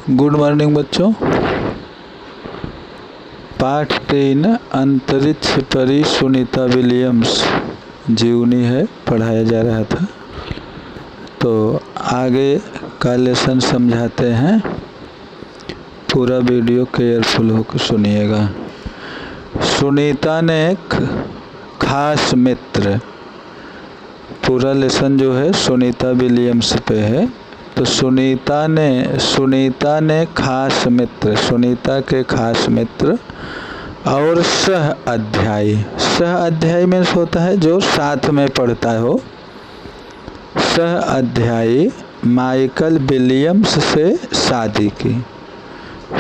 Good morning बच्चों। पाठ 3 अंतरिक्ष परी सुनीता विलियम्स जीवनी है, पढ़ाया जा रहा था। तो आगे का लेसन समझाते हैं, पूरा वीडियो केयरफुल होकर सुनिएगा। सुनीता ने एक खास मित्र, पूरा लेसन जो है सुनीता विलियम्स पे है। तो सुनीता ने खास मित्र, सुनीता के खास मित्र और सह अध्यायी में होता है जो साथ में पढ़ता हो। सह अध्यायी माइकल विलियम्स से शादी की।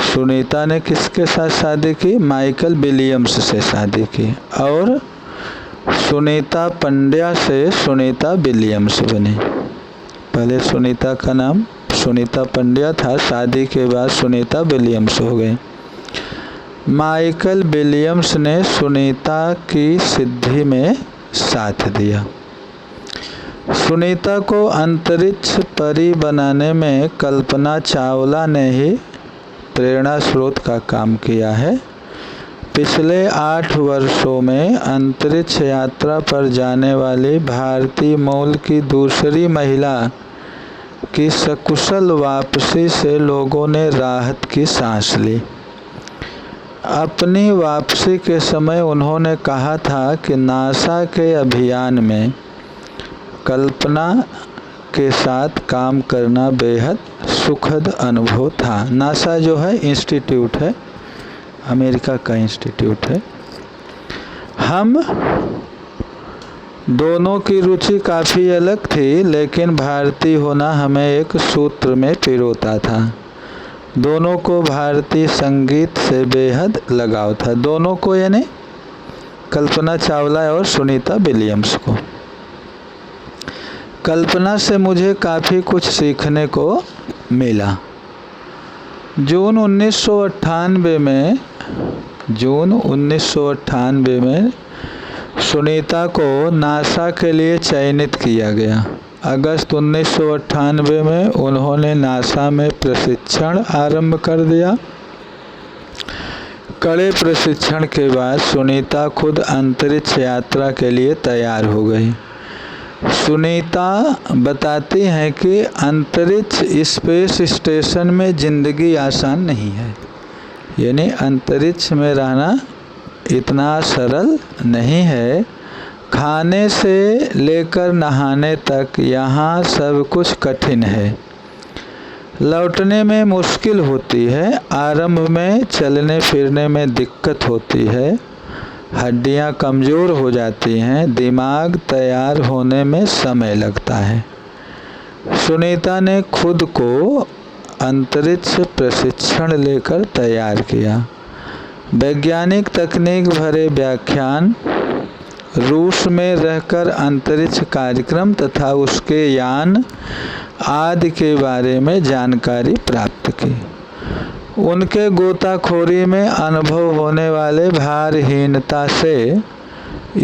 सुनीता ने किसके साथ शादी की? माइकल विलियम्स से शादी की। और सुनीता पंड्या से सुनीता विलियम्स बनी। पहले सुनीता का नाम सुनीता पंड्या था, शादी के बाद सुनीता विलियम्स हो गई। माइकल विलियम्स ने सुनीता की सिद्धि में साथ दिया। सुनीता को अंतरिक्ष परी बनाने में कल्पना चावला ने ही प्रेरणा स्रोत का काम किया है। पिछले 8 वर्षों में अंतरिक्ष यात्रा पर जाने वाली भारतीय मूल की दूसरी महिला की सकुशल वापसी से लोगों ने राहत की सांस ली। अपनी वापसी के समय उन्होंने कहा था कि नासा के अभियान में कल्पना के साथ काम करना बेहद सुखद अनुभव था। नासा जो है इंस्टीट्यूट है, अमेरिका का इंस्टीट्यूट है। हम दोनों की रुचि काफ़ी अलग थी, लेकिन भारतीय होना हमें एक सूत्र में पिरोता था। दोनों को भारतीय संगीत से बेहद लगाव था। दोनों को यानी कल्पना चावला और सुनीता विलियम्स को। कल्पना से मुझे काफ़ी कुछ सीखने को मिला। जून 1998 में सुनीता को नासा के लिए चयनित किया गया। अगस्त 1998 में उन्होंने नासा में प्रशिक्षण आरंभ कर दिया। कड़े प्रशिक्षण के बाद सुनीता खुद अंतरिक्ष यात्रा के लिए तैयार हो गई। सुनीता बताती हैं कि अंतरिक्ष स्पेस स्टेशन में ज़िंदगी आसान नहीं है, यानी अंतरिक्ष में रहना इतना सरल नहीं है। खाने से लेकर नहाने तक यहाँ सब कुछ कठिन है। लौटने में मुश्किल होती है। आरंभ में चलने फिरने में दिक्कत होती है। हड्डियाँ कमज़ोर हो जाती हैं। दिमाग तैयार होने में समय लगता है। सुनीता ने खुद को अंतरिक्ष प्रशिक्षण लेकर तैयार किया। वैज्ञानिक तकनीक भरे व्याख्यान, रूस में रहकर अंतरिक्ष कार्यक्रम तथा उसके यान आदि के बारे में जानकारी प्राप्त की। उनके गोताखोरी में अनुभव होने वाले भारहीनता से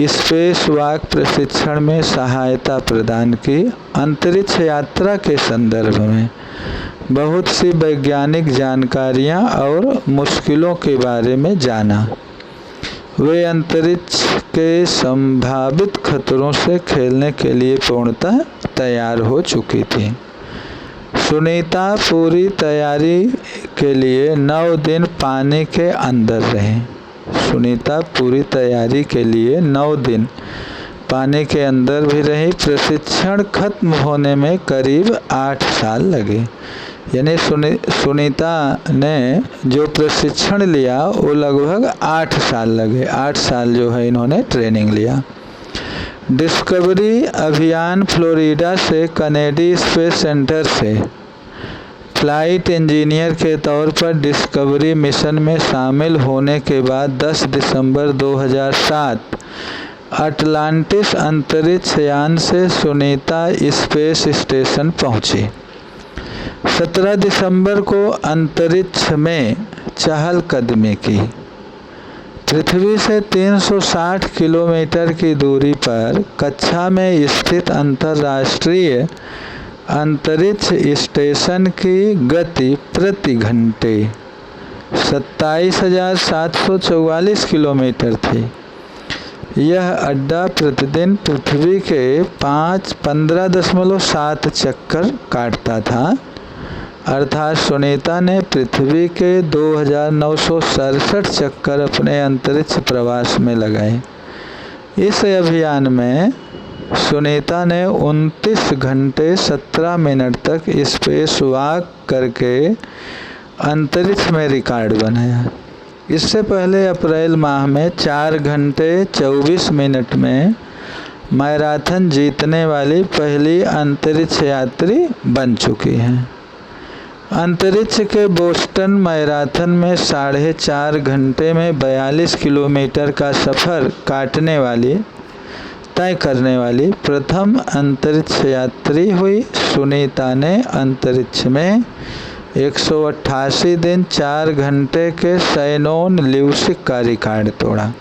स्पेस वॉक प्रशिक्षण में सहायता प्रदान की। अंतरिक्ष यात्रा के संदर्भ में बहुत सी वैज्ञानिक जानकारियाँ और मुश्किलों के बारे में जाना। वे अंतरिक्ष के संभावित खतरों से खेलने के लिए पूर्णतः तैयार हो चुकी थी। सुनीता पूरी तैयारी के लिए 9 दिन पानी के अंदर रही। सुनीता पूरी तैयारी के लिए 9 दिन पानी के अंदर भी रही। प्रशिक्षण खत्म होने में करीब 8 साल लगे। यानी सुनीता ने जो प्रशिक्षण लिया वो लगभग 8 साल लगे। 8 साल जो है इन्होंने ट्रेनिंग लिया। डिस्कवरी अभियान फ्लोरिडा से कनेडी स्पेस सेंटर से फ्लाइट इंजीनियर के तौर पर डिस्कवरी मिशन में शामिल होने के बाद 10 दिसंबर 2007 अटलांटिस अंतरिक्ष यान से सुनीता स्पेस स्टेशन पहुंची। 17 दिसंबर को अंतरिक्ष में चहलकदमी की। पृथ्वी से 360 किलोमीटर की दूरी पर कक्षा में स्थित अंतर्राष्ट्रीय अंतरिक्ष स्टेशन की गति प्रति घंटे 27,744 किलोमीटर थी। यह अड्डा प्रतिदिन पृथ्वी के 15.7 चक्कर काटता था, अर्थात सुनीता ने पृथ्वी के 2,967 चक्कर अपने अंतरिक्ष प्रवास में लगाए। इस अभियान में सुनीता ने 29 घंटे 17 मिनट तक स्पेस वॉक करके अंतरिक्ष में रिकॉर्ड बनाया। इससे पहले अप्रैल माह में 4 घंटे 24 मिनट में मैराथन जीतने वाली पहली अंतरिक्ष यात्री बन चुकी हैं। अंतरिक्ष के बोस्टन मैराथन में 4.5 घंटे में 42 किलोमीटर का सफ़र तय करने वाली प्रथम अंतरिक्ष यात्री हुई। सुनीता ने अंतरिक्ष में 188 दिन 4 घंटे के सैनोन ल्यूसिक का रिकॉर्ड तोड़ा।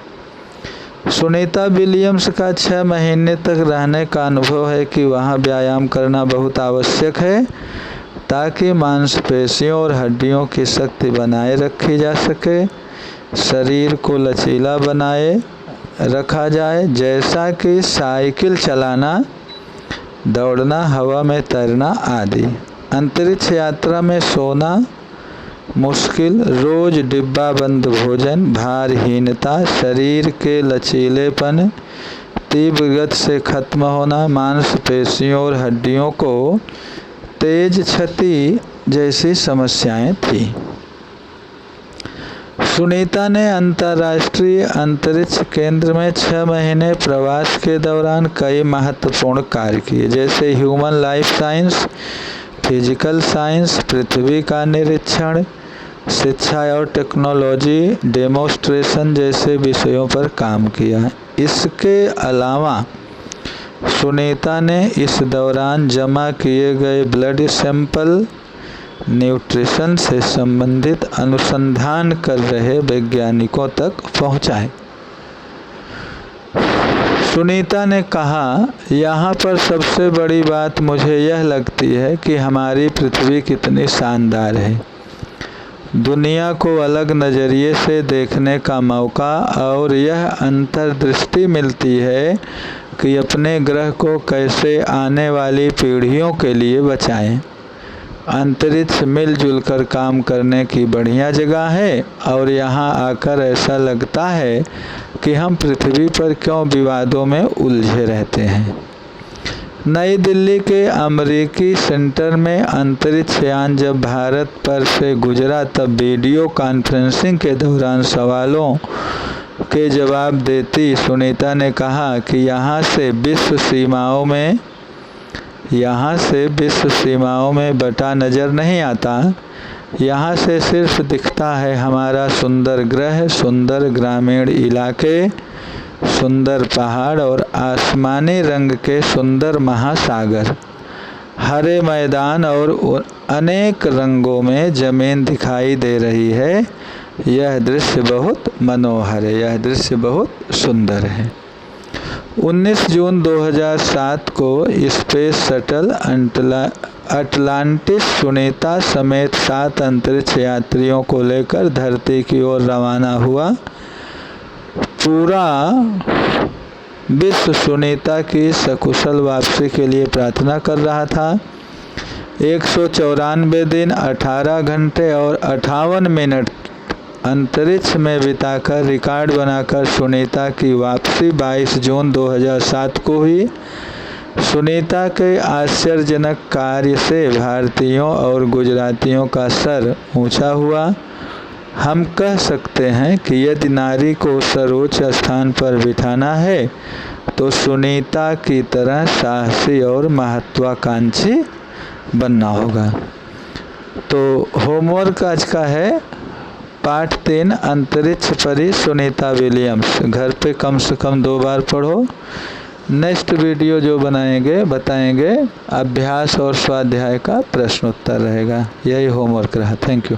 सुनीता विलियम्स का 6 महीने तक रहने का अनुभव है कि वहाँ व्यायाम करना बहुत आवश्यक है ताकि मांसपेशियों और हड्डियों की शक्ति बनाए रखी जा सके, शरीर को लचीला बनाए रखा जाए, जैसा कि साइकिल चलाना, दौड़ना, हवा में तैरना आदि। अंतरिक्ष यात्रा में सोना मुश्किल, रोज डिब्बा बंद भोजन, भारहीनता, शरीर के लचीलेपन, तीव्र गति से खत्म होना, मांसपेशियों और हड्डियों को तेज क्षति जैसी समस्याएं थी। सुनीता ने अंतर्राष्ट्रीय अंतरिक्ष केंद्र में 6 महीने प्रवास के दौरान कई महत्वपूर्ण कार्य किए, जैसे human life science, physical science, पृथ्वी का निरीक्षण, शिक्षा और टेक्नोलॉजी डेमोस्ट्रेशन जैसे विषयों पर काम किया। इसके अलावा सुनीता ने इस दौरान जमा किए गए ब्लड सैंपल न्यूट्रिशन से संबंधित अनुसंधान कर रहे वैज्ञानिकों तक पहुंचाए। सुनीता ने कहा, यहाँ पर सबसे बड़ी बात मुझे यह लगती है कि हमारी पृथ्वी कितनी शानदार है। दुनिया को अलग नज़रिए से देखने का मौका और यह अंतर्दृष्टि मिलती है कि अपने ग्रह को कैसे आने वाली पीढ़ियों के लिए बचाएं। अंतरिक्ष मिलजुल कर काम करने की बढ़िया जगह है और यहाँ आकर ऐसा लगता है कि हम पृथ्वी पर क्यों विवादों में उलझे रहते हैं। नई दिल्ली के अमेरिकी सेंटर में अंतरिक्ष यान जब भारत पर से गुजरा तब वीडियो कॉन्फ्रेंसिंग के दौरान सवालों के जवाब देती सुनीता ने कहा कि यहाँ से विश्व सीमाओं में बटा नज़र नहीं आता। यहाँ से सिर्फ दिखता है हमारा सुंदर ग्रह, सुंदर ग्रामीण इलाके, सुंदर पहाड़ और आसमानी रंग के सुंदर महासागर, हरे मैदान और अनेक रंगों में ज़मीन दिखाई दे रही है। यह दृश्य बहुत मनोहर है, यह दृश्य बहुत सुंदर है। 19 जून 2007 को स्पेस शटल अटलांटिस सुनीता समेत 7 अंतरिक्ष यात्रियों को लेकर धरती की ओर रवाना हुआ। पूरा विश्व सुनीता की सकुशल वापसी के लिए प्रार्थना कर रहा था। 194 दिन 18 घंटे और 58 मिनट अंतरिक्ष में बिताकर रिकॉर्ड बनाकर सुनीता की वापसी 22 जून 2007 को हुई। सुनीता के आश्चर्यजनक कार्य से भारतीयों और गुजरातियों का सर ऊंचा हुआ। हम कह सकते हैं कि यदि नारी को सर्वोच्च स्थान पर बिठाना है तो सुनीता की तरह साहसी और महत्वाकांक्षी बनना होगा। तो होमवर्क आज का है पाठ 3 अंतरिक्ष परी सुनीता विलियम्स। घर पे कम से कम 2 बार पढ़ो। नेक्स्ट वीडियो जो बताएंगे अभ्यास और स्वाध्याय का प्रश्नोत्तर रहेगा। यही होमवर्क रहा। Thank you.